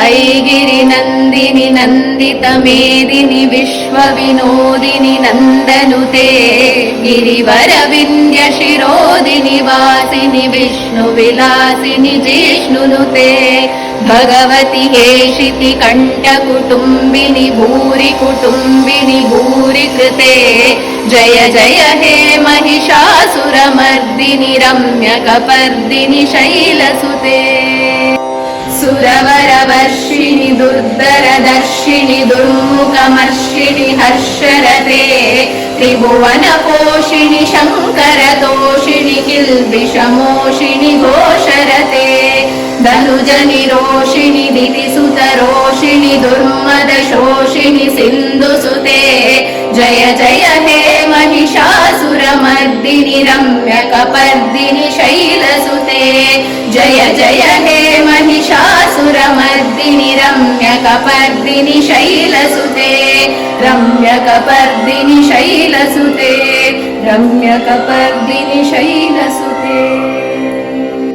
ऐगिरिनन्दिनि नन्दितमेदिनि विश्वविनोदिनि नन्दनुते गिरिवरविन्द्यशिरोदिनि वासिनि विष्णुविलासिनि जिष्णुनुते भगवति हेशिति कण्ठकुटुम्बिनि भूरि कुटुम्बिनि भूरि कृते जय जय हे महिषासुरमर्दिनि रम्यकपर्दिनि शैलसुते सुरवरवर्षिणि दुर्धरदर्शिनि दुर्मुखमर्षिणि हर्षरते त्रिभुवनपोषिणि शङ्करतोषिणि किल्बिषमोषिणि घोषरते धनुजनिरोषिणि दितिसुतरोषिणि दुर्मदशोषिणि सिन्धुसुते जय जय हे महिषासुरमर्दिनि रम्यकपर्दिनि शैलसुते जय जय हे महिषासुरमर्दिनि रम्यकपर्दिनि शैलसुते रम्यकपर्दिनि शैलसुते रम्यकपर्दिनि शैलसुते।